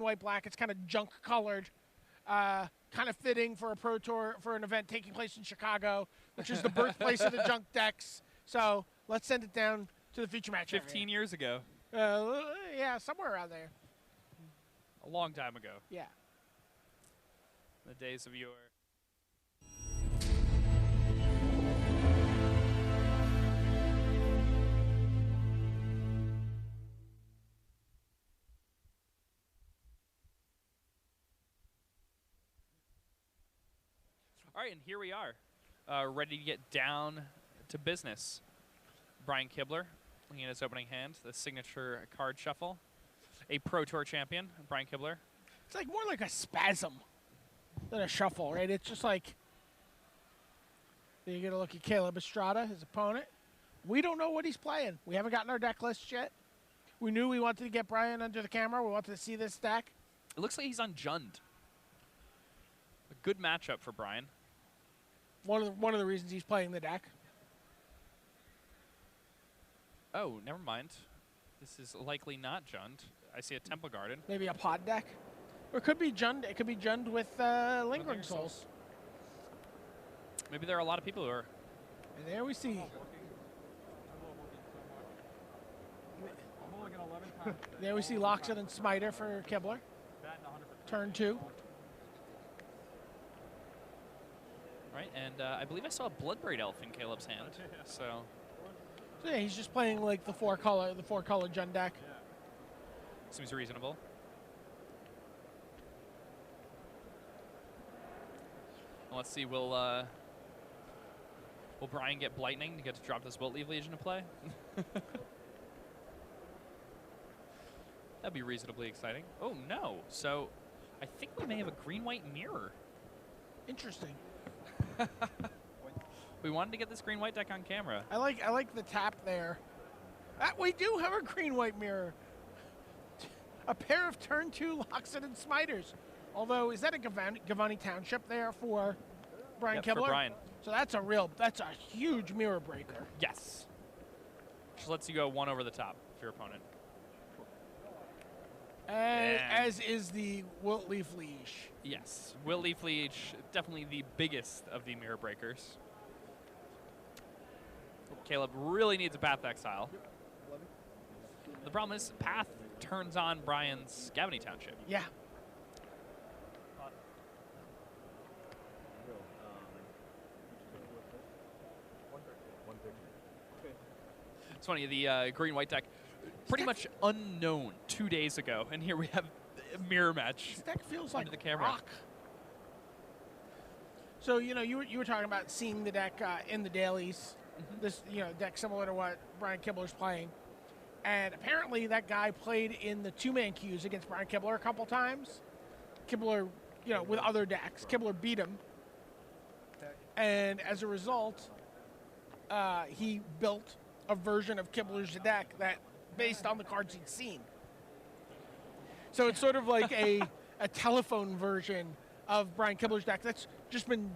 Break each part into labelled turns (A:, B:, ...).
A: white, black. It's kind of junk colored. Kind of fitting for a pro tour, for an event taking place in Chicago, which is the birthplace of the junk decks. So let's send it down to the feature match
B: 15 years ago.
A: Yeah, somewhere around there.
B: A long time ago.
A: Yeah.
B: The days of your... All right, and here we are, ready to get down to business. Brian Kibler, looking at his opening hand, the signature card shuffle. A Pro Tour champion, Brian Kibler.
A: It's like more like a spasm than a shuffle, right? It's just like, you get a look at Caleb Estrada, his opponent. We don't know what he's playing. We haven't gotten our deck list yet. We knew we wanted to get Brian under the camera. We wanted to see this deck.
B: It looks like he's on Jund. A good matchup for Brian.
A: One of the reasons he's playing the deck.
B: Oh, never mind. This is likely not Jund. I see a Temple Garden.
A: Maybe a pod deck. Or it could be Jund. It could be Jund with Lingering Souls.
B: Maybe there are a lot of people who are.
A: And there we see. There we see Loxodon and Smiter for Kibler. Turn 2.
B: Right, and I believe I saw a Bloodbraid Elf in Caleb's hand. So
A: yeah, he's just playing like the four color Jund deck.
B: Seems reasonable. Well, let's see, will Brian get Blightning to get to drop this Wilt Leaf Legion to play? That'd be reasonably exciting. Oh no! So I think we may have a green-white mirror.
A: Interesting.
B: We wanted to get this green-white deck on camera.
A: I like the tap there. We do have a green-white mirror. A pair of turn 2 Loxodon Smiters. Although, is that a Gavani Township there for Brian Kibler?
B: For Brian.
A: So that's a huge mirror breaker.
B: Yes. Which lets you go one over the top of your opponent.
A: As is the Wilt Leaf Liege.
B: Yes. Wilt Leaf Liege, definitely the biggest of the mirror breakers. Caleb really needs a Path Exile. The problem is Path turns on Brian's Gavany Township.
A: Yeah.
B: It's funny, the green-white deck, pretty much unknown 2 days ago, and here we have a mirror match.
A: This deck feels like
B: the camera.
A: rock. So, you were talking about seeing the deck in the dailies. Mm-hmm. This, deck similar to what Brian Kibler's playing. And apparently that guy played in the 2-man queues against Brian Kibler a couple times. Kibler, with other decks. Kibler beat him. And as a result, he built a version of Kibler's deck that based on the cards he'd seen. So it's sort of like a telephone version of Brian Kibler's deck that's just been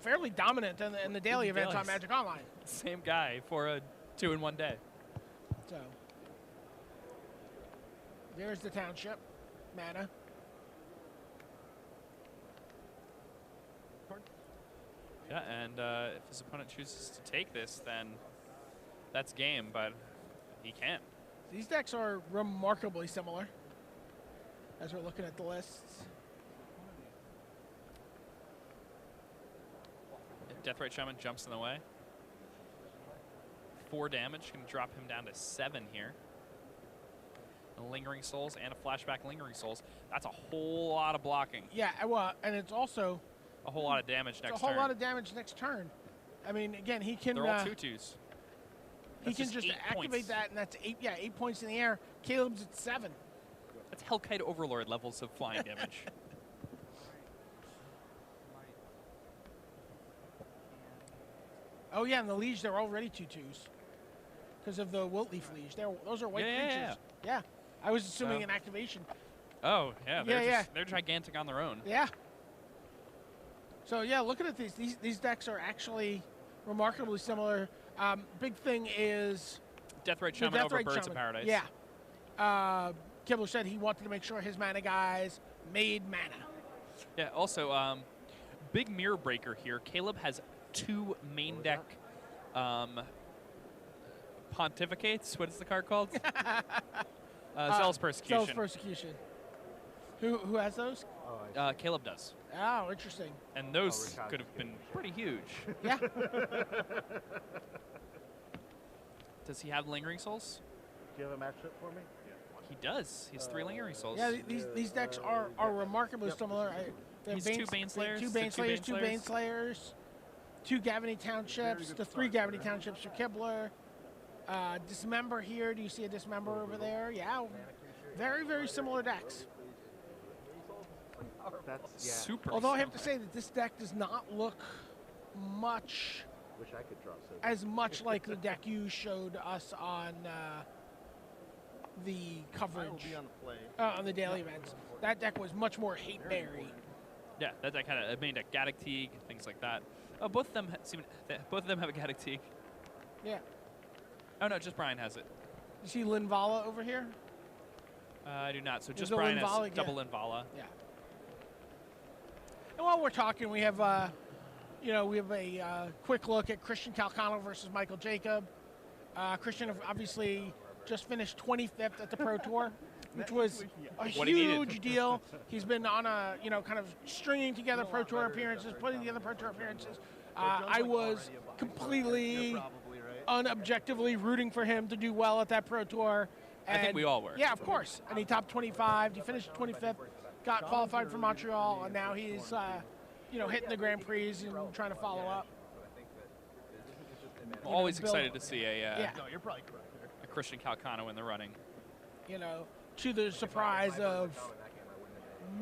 A: fairly dominant in the daily events on Magic Online.
B: Same guy for a 2-in-1 day.
A: So there's the Township mana.
B: Yeah, and if his opponent chooses to take this, then that's game, but he can't.
A: These decks are remarkably similar as we're looking at the lists.
B: Deathrite Shaman jumps in the way. 4 damage, can drop him down to 7 here. Lingering Souls and a flashback Lingering Souls. That's a whole lot of blocking.
A: Yeah, well, and it's also
B: a whole lot of damage next turn.
A: It's a whole lot of damage next turn. I mean, again, he can.
B: They're all 2/2s.
A: He can just activate
B: points.
A: that, and that's 8 points in the air. Caleb's at 7.
B: That's Hellkite Overlord levels of flying damage.
A: Oh yeah, and the Liege, they're already 2/2s because of the Wilt Leaf Liege. Those are white creatures. Yeah. I was assuming an activation.
B: Oh yeah, they're gigantic on their own.
A: Yeah. So yeah, looking at these decks are actually remarkably similar. Big thing is
B: Deathrite Shaman over Birds of Paradise.
A: Yeah. Kibler said he wanted to make sure his mana guys made mana.
B: Yeah, also, big mirror breaker here. Caleb has 2 main deck pontificates. What is the card called? Zealous Persecution.
A: Zealous Persecution. Who has those?
B: Caleb does.
A: Oh, interesting.
B: And those could have been pretty huge.
A: Yeah.
B: Does he have Lingering Souls?
C: Do you have a matchup for me?
B: He does. He has 3 Lingering Souls.
A: Yeah, these decks are remarkably similar. They have
B: He's 2 Baneslayers.
A: 2 Baneslayers, 2 Baneslayers, 2 Gavany Townships, the 3 Gavany Townships for Kibler. Dismember here. Do you see a Dismember over there? Yeah. Very, very similar decks.
C: That's
B: Super.
A: Although I have to say that this deck does not look much
C: Wish I could draw so.
A: as much like the deck you showed us on the coverage on the daily events. That deck was much more hate-berry.
B: Yeah, that deck had a main deck Gaddock Teeg, things like that. Oh, both of them both of them have a Gaddock Teeg.
A: Yeah.
B: Oh no, just Brian has it.
A: You see Linvala over here?
B: I do not. So
A: There's
B: just
A: a
B: Brian
A: Linvala,
B: has double
A: yeah.
B: Linvala.
A: Yeah. And while we're talking, we have a quick look at Christian Calcano versus Michael Jacob. Christian obviously just finished 25th at the Pro Tour, which was a
B: What he needed.
A: huge deal. He's been on a, kind of stringing together Pro Tour appearances, putting together Pro Tour appearances. I was completely unobjectively rooting for him to do well at that Pro Tour.
B: I think we all were.
A: Yeah, of course. And he topped 25. He finished 25th, got qualified for Montreal, and now he's, hitting the Grand Prix and trying to follow up.
B: I'm always excited to see a
C: No, you're probably correct there.
B: a Christian Calcano in the running.
A: To the surprise of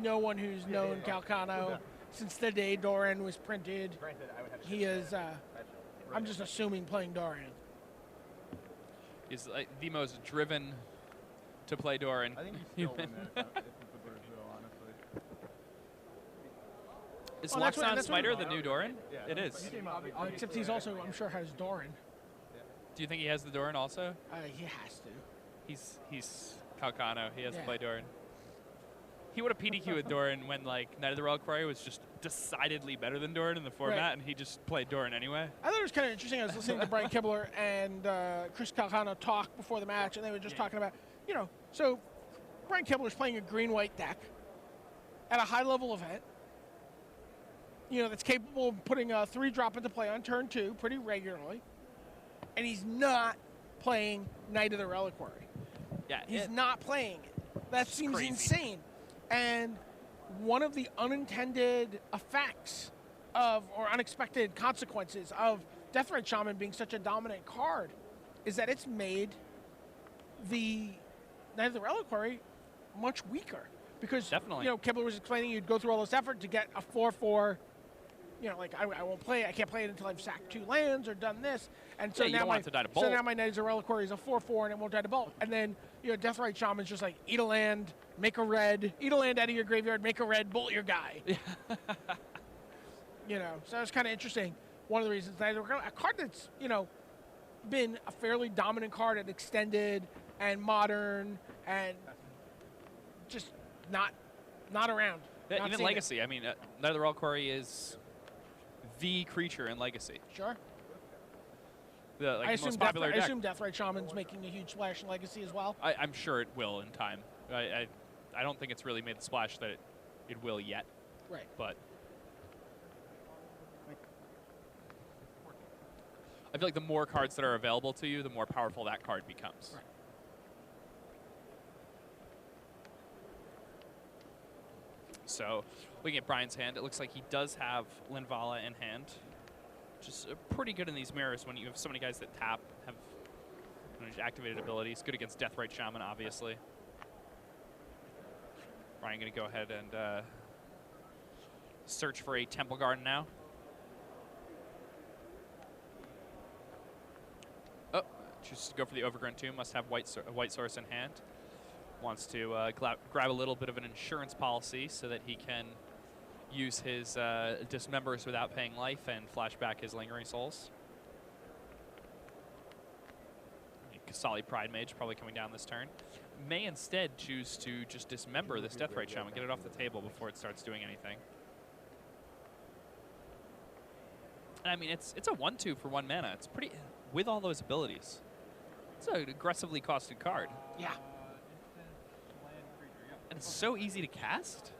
A: no one who's known Calcano since the day Doran was printed. He is, I'm just assuming, playing Doran.
B: He's like the most driven to play Doran.
D: I think he's still winning if it's a Brazil, honestly.
B: Is
A: Well, that's what-
B: Luxon
A: that's what-
B: Smiter the new Doran?
D: Yeah,
B: It is.
A: Except he's also, I'm sure, has Doran.
B: Do you think he has the Doran also?
A: He has to.
B: He's Calcano. He has to
A: Yeah.
B: play Doran. He would have PDQ with Doran when like Night of the Reliquary was just decidedly better than Doran in the format,
A: Right.
B: and he just played Doran anyway.
A: I thought it was kind of interesting. I was listening to Brian Kibler and Chris Calcano talk before the match, and they were just talking about, so Brian Kibler's playing a green-white deck at a high-level event, that's capable of putting a 3-drop into play on turn 2 pretty regularly, and he's not playing Night of the Reliquary.
B: Yeah,
A: He's not playing it. That seems
B: crazy.
A: insane. And one of the unintended effects or unexpected consequences of Deathrite Shaman being such a dominant card is that it's made the Night of the Reliquary much weaker. Because,
B: Definitely.
A: Kibler was explaining you'd go through all this effort to get a 4/4. I won't play it. I can't play it until I've sacked 2 lands or done this. And so
B: Yeah, you
A: now
B: don't want it to die to
A: so
B: bolt.
A: now my Night of the Reliquary is a 4/4 and it won't die to bolt. And then, Deathrite Shaman's just like, eat a land, make a red, eat a land out of your graveyard, make a red, bolt your guy. So it's kind of interesting. One of the reasons that a card that's, been a fairly dominant card at Extended and Modern and just not around.
B: Yeah,
A: Not
B: even
A: seeing it.
B: Legacy. I mean, Night of the Reliquary is the creature in Legacy.
A: Sure.
B: The
A: I
B: most popular deck.
A: assume Deathrite Shaman's making a huge splash in Legacy as well.
B: I'm sure it will in time. I don't think it's really made the splash that it will yet,
A: Right.
B: but I feel like the more cards that are available to you, the more powerful that card becomes.
A: Right.
B: So, looking at Brian's hand, it looks like he does have Linvala in hand, which is pretty good in these mirrors when you have so many guys that tap, have activated abilities. Good against Deathrite Shaman, obviously. Brian going to go ahead and search for a Temple Garden now. Oh, chooses to go for the Overgrown Tomb. Must have white source in hand. Wants to grab a little bit of an insurance policy so that he can use his Dismembers without paying life and flash back his Lingering Souls. Kasali Pride Mage probably coming down this turn. may instead choose to just dismember this Deathrite Shaman, get it off the table before it starts doing anything. And I mean, it's a 1/2 for 1 mana. It's pretty, with all those abilities. It's an aggressively costed card.
A: Yeah.
B: And it's so easy to cast.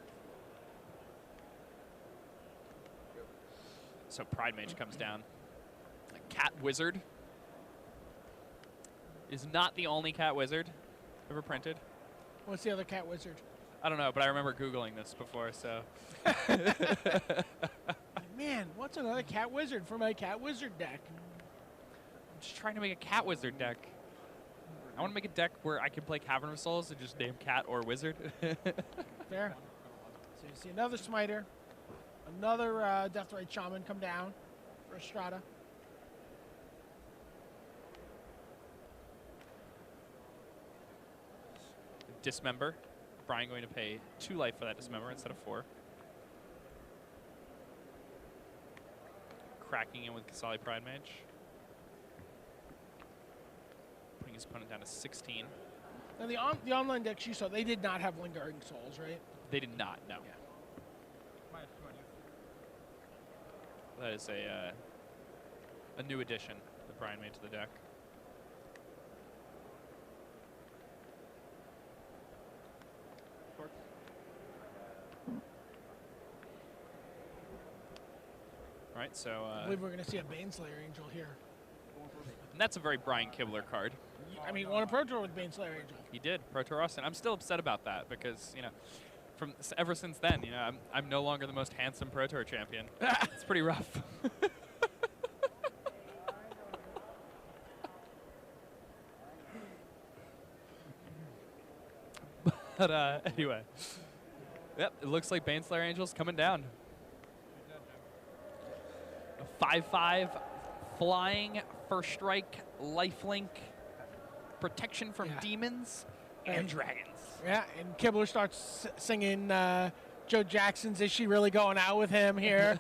B: So Pride Mage comes down. Cat Wizard is not the only Cat Wizard ever printed.
A: What's the other cat wizard?
B: I don't know, but I remember Googling this before, so.
A: Man, what's another cat wizard for my cat wizard deck?
B: I'm just trying to make a Cat Wizard deck. I want to make a deck where I can play Cavern of Souls and just name Cat or Wizard.
A: There. So you see another Smiter, another Deathrite Shaman come down for Strata.
B: Dismember. Brian going to pay 2 life for that Dismember instead of 4. Cracking in with Kasali Pride Mage. Putting his opponent down to 16.
A: Now the online decks you saw, they did not have Lingering Souls, right?
B: They did not, no.
A: Yeah.
B: That is a new addition that Brian made to the deck. All right, so
A: I believe we're going to see a Baneslayer Angel here.
B: and that's a very Brian Kibler card.
A: I mean, won a Pro Tour with Baneslayer Angel.
B: He did, Pro Tour Austin. I'm still upset about that because, you know, ever since then, you know, I'm no longer the most handsome Pro Tour champion. It's pretty rough. But anyway, yep, it looks like Baneslayer Angel's coming down. A 5/5 flying, first strike, lifelink, protection from demons and dragons.
A: Yeah, and Kibler starts singing Joe Jackson's "Is She Really Going Out with Him" here.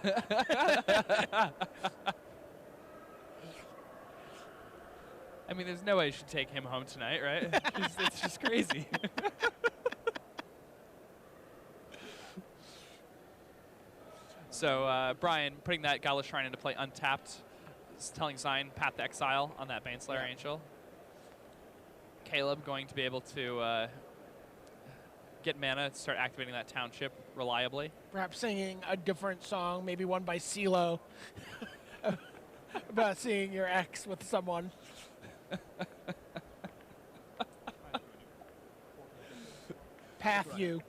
B: I mean, there's no way you should take him home tonight, right? It's just crazy. So Brian putting that Gala Shrine into play untapped, telling Sign Path to Exile on that Baneslayer Angel. Caleb going to be able to get mana to start activating that township reliably.
A: Perhaps singing a different song, maybe one by CeeLo, about seeing your ex with someone. Path you.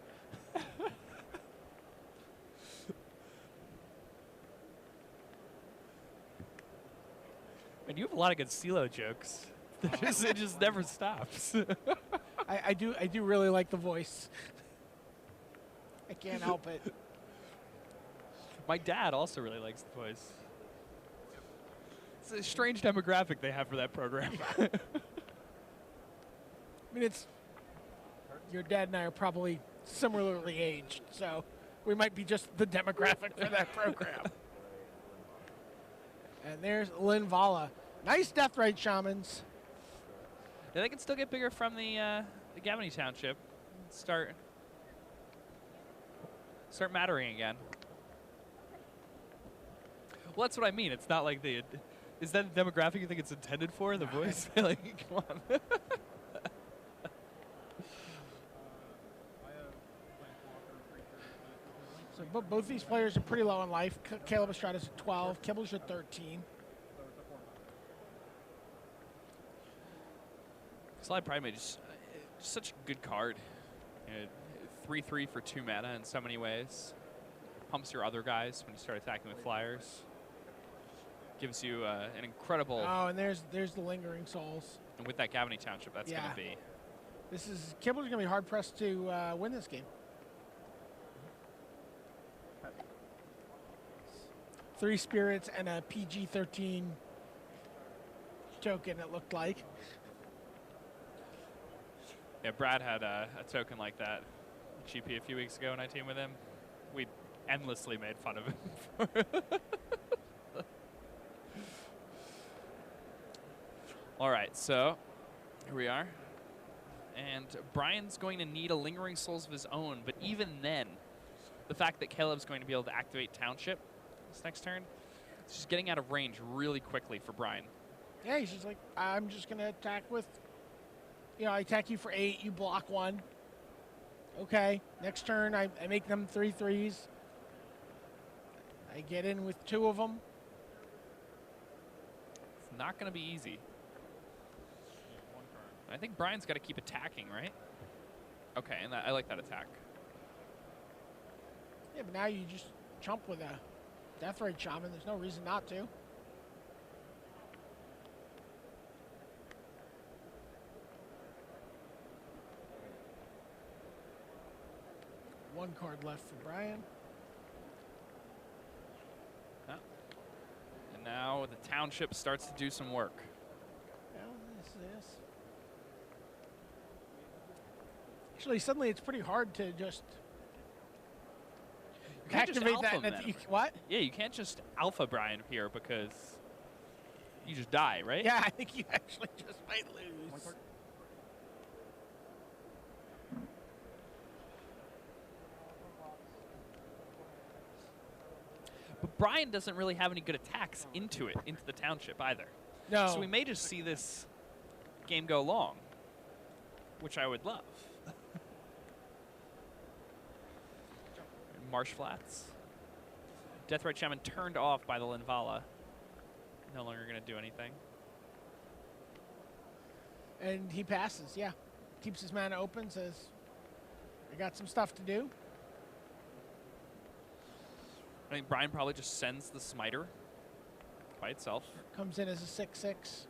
B: And you have a lot of good CeeLo jokes. It just never stops.
A: I do really like the voice. I can't help it.
B: My dad also really likes the voice. It's a strange demographic they have for that program.
A: I mean, it's your dad and I are probably similarly aged, so we might be just the demographic for that program. And there's Linvala. Nice Deathrite Shamans.
B: Yeah, they can still get bigger from the Gavany Township. Start mattering again. Well, that's what I mean. It's not like the. Is that the demographic you think it's intended for? The voice? Like, come on.
A: So both these players are pretty low in life. Caleb Estrada's at 12. Kibler's at 13.
B: Slide Pride Mage is such a good card. 3/3 for 2 mana in so many ways. Pumps your other guys when you start attacking with flyers. Gives you an incredible.
A: Oh, and there's the Lingering Souls.
B: And with that Gavany Township, that's going to be.
A: Kibler's going to be hard pressed to win this game. 3 spirits and a PG-13 token, it looked like.
B: Yeah, Brad had a token like that GP a few weeks ago when I teamed with him. We endlessly made fun of him for it. All right, so here we are. And Brian's going to need a Lingering Souls of his own, but even then, the fact that Caleb's going to be able to activate Township this next turn, it's just getting out of range really quickly for Brian.
A: Yeah, he's just like, I'm just going to attack with, I attack you for 8, you block 1. Okay, next turn I make them 3/3s. I get in with 2 of them.
B: It's not going to be easy. I think Brian's got to keep attacking, right? Okay, and I like that attack.
A: Yeah, but now you just chump with a Deathrite Shaman. There's no reason not to. One card left for Brian.
B: And now the Township starts to do some work.
A: Well, this. Actually, suddenly it's pretty hard to just
B: You can't just
A: activate that.
B: alpha
A: And
B: them.
A: what?
B: Yeah, you can't just alpha Brian here because you just die, right?
A: Yeah, I think you actually just might lose.
B: But Brian doesn't really have any good attacks into the Township either.
A: No.
B: So we may just see this game go long, which I would love. Marsh Flats. Deathrite Shaman turned off by the Linvala. No longer going to do anything.
A: And he passes, yeah. Keeps his mana open, says, I got some stuff to do.
B: I think Brian probably just sends the Smiter by itself.
A: Comes in as a 6/6.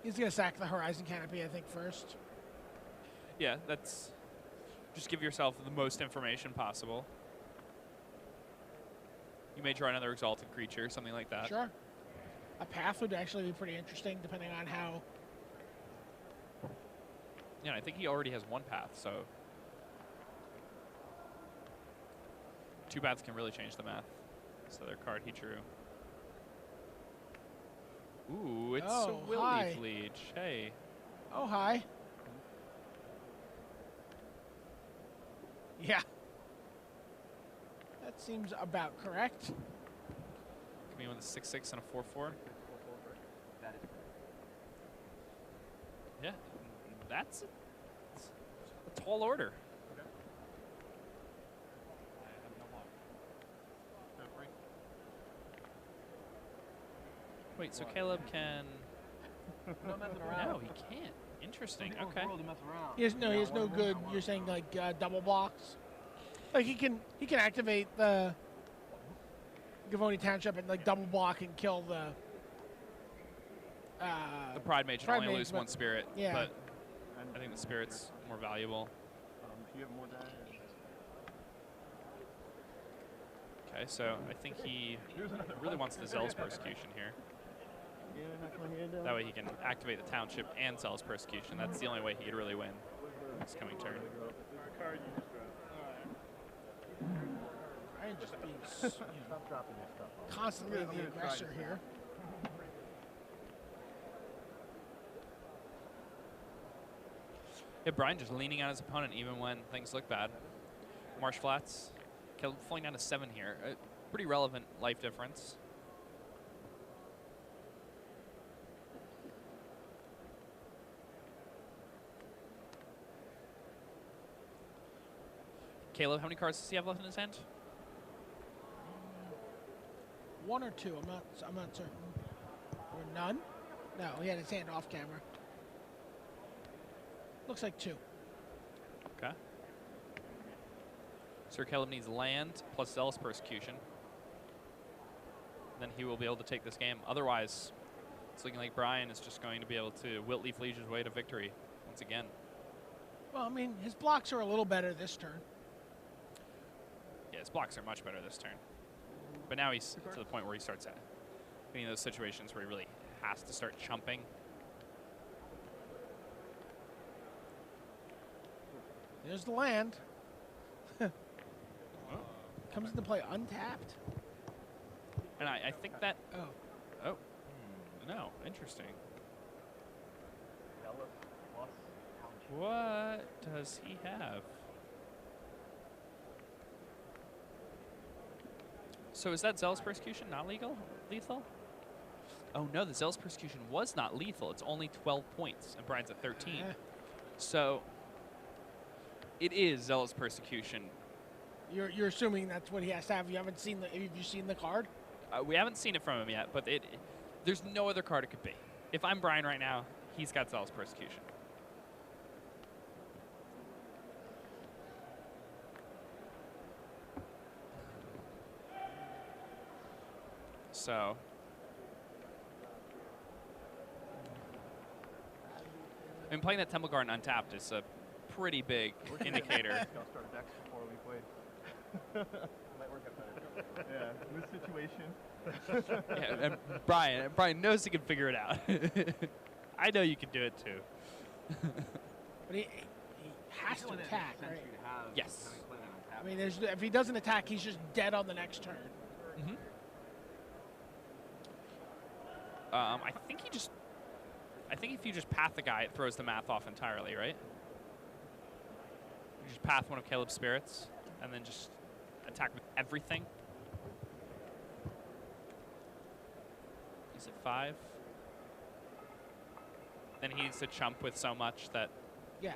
A: He's going to sack the Horizon Canopy, I think, first.
B: Yeah, that's... Just give yourself the most information possible. You may draw another Exalted Creature, something like that.
A: Sure. A Path would actually be pretty interesting, depending on how...
B: Yeah, I think he already has one path, so... 2 paths can really change the math. This other card he drew. Ooh, it's
A: Oh,
B: a Wildy
A: hi.
B: Fleege. Hey.
A: Oh, hi. Yeah. That seems about correct.
B: Come in with a 6/6 and a 4/4. Yeah, that's a tall order. Wait, so Caleb can... No, he can't. Interesting. Okay.
A: He has no good. You're saying like double blocks. Like he can activate the Gavoni Township and like double block and kill the
B: The Pride Mage can
A: Pride
B: only
A: Mage,
B: lose
A: but-
B: one spirit,
A: yeah.
B: but I think the spirit's more valuable.
D: Do you have more die?
B: Okay, so I think he really wants the Zell's Persecution here. That way he can activate the Township and Zell's Persecution. That's the only way he could really win this coming turn.
A: Brian just being
C: Stop dropping your stuff off.
A: constantly
D: I'm
A: the
D: gonna try
A: aggressor
D: this.
A: here.
B: Yeah, Brian just leaning on his opponent even when things look bad. Marsh Flats, Caleb falling down to 7 here. A pretty relevant life difference. Caleb, how many cards does he have left in his hand?
A: 1 or 2. I'm not certain. Or none? No, he had his hand off camera. Looks like 2.
B: Okay. Sir Caleb needs land plus Zealous Persecution. Then he will be able to take this game. Otherwise, it's looking like Brian is just going to be able to Wiltley Fleege his way to victory once again.
A: Well, I mean, his blocks are a little better this turn.
B: Yeah, his blocks are much better this turn. But now he's to the point where he starts getting those situations where he really has to start chumping.
A: There's the land. Comes into play untapped.
B: And I think that...
A: Oh.
B: Oh. No, interesting.
C: Zealous plus Township.
B: What does he have? So is that Zealous Persecution not lethal? Oh no, the Zealous Persecution was not lethal. It's only 12 points, and Brian's at 13. So it is Zealous Persecution.
A: You're assuming that's what he has to have. You haven't seen the. Have you seen the card?
B: We haven't seen it from him yet, but there's no other card it could be. If I'm Brian right now, he's got Zealous Persecution. So I mean, playing that Temple Garden untapped is a pretty big indicator.
C: Gonna start decks before we play. Might work out better. Yeah, in this situation.
B: Yeah, and Brian knows he can figure it out. I know you can do it too.
A: But he has to attack, right?
B: Yes.
A: I mean, if he doesn't attack, he's just dead on the next turn.
B: Mm-hmm. I think if you just path the guy, it throws the math off entirely, right? You just path one of Caleb's spirits, and then just attack with everything. He's at 5. Then he needs to chump with so much that.
A: Yeah.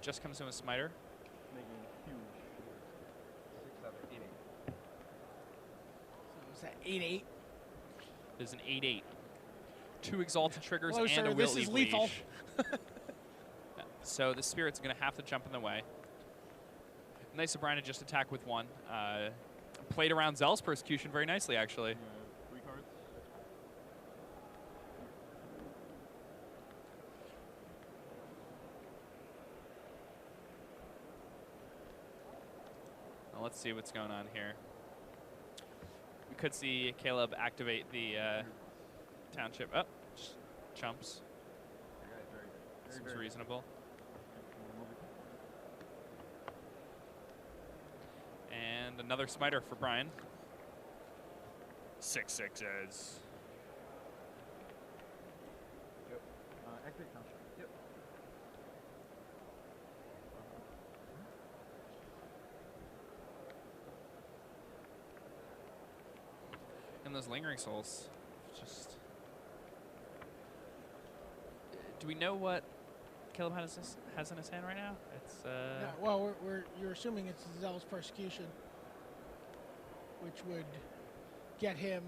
B: Just comes in with Smiter.
C: Making huge. 6, 7, 8, 8.
A: So is that 8/8?
B: There's an 8/8. 2 Exalted triggers
A: Hello,
B: and
A: sir,
B: a
A: this
B: Will
A: is
B: Leave
A: lethal.
B: Leash. So the Spirit's going to have to jump in the way. Nice of Brian to just attack with 1. Played around Zealous Persecution very nicely, actually.
C: 3 cards.
B: Well, let's see what's going on here. We could see Caleb activate the Township. Oh, just chumps. Seems reasonable. And another Smiter for Brian. 6 6s.
C: Yep. Activate Township. Yep.
B: And those Lingering Souls. Just. Do we know what Caleb has in his hand right now? It's.
A: Yeah, well, you're assuming it's Zealous Persecution, which would get him.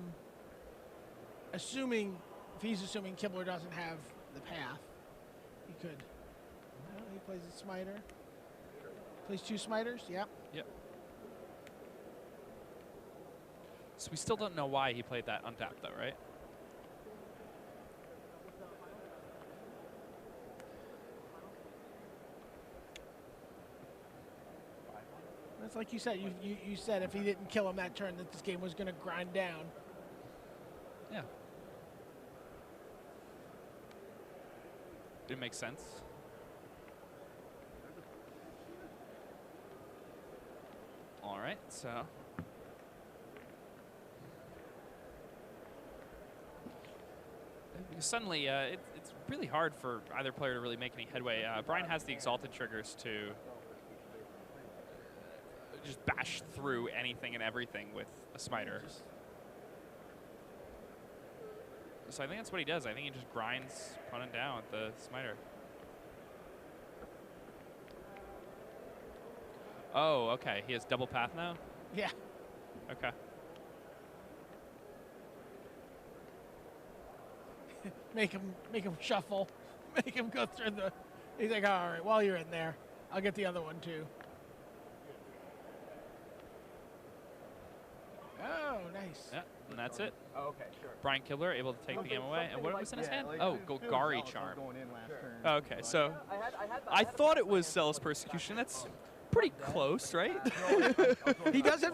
A: Assuming, if he's assuming Kibler doesn't have the path, he could. Well, he plays a Smiter. Plays 2 Smiters. Yep.
B: Yep. So we still don't know why he played that untapped, though, right?
A: It's like you said. You said if he didn't kill him that turn, that this game was going to grind down.
B: Yeah. It makes sense. All right, so. Suddenly, it's really hard for either player to really make any headway. Brian has the Exalted triggers to just bash through anything and everything with a Smiter. So I think that's what he does. I think he just grinds opponent down with the Smiter. Oh, okay. He has double path now?
A: Yeah.
B: Okay.
A: Make him shuffle. Make him go through the. He's like, all right, while you're in there, I'll get the other one too. Oh, nice.
B: Yeah, and that's it.
C: Oh, okay, sure.
B: Brian Kibler able to take the game away. And what was in his hand? Oh, Golgari Charm.
C: Going in last turn.
B: Oh, okay, so I thought it was Zealous Persecution. That's pretty close, right?
A: He does have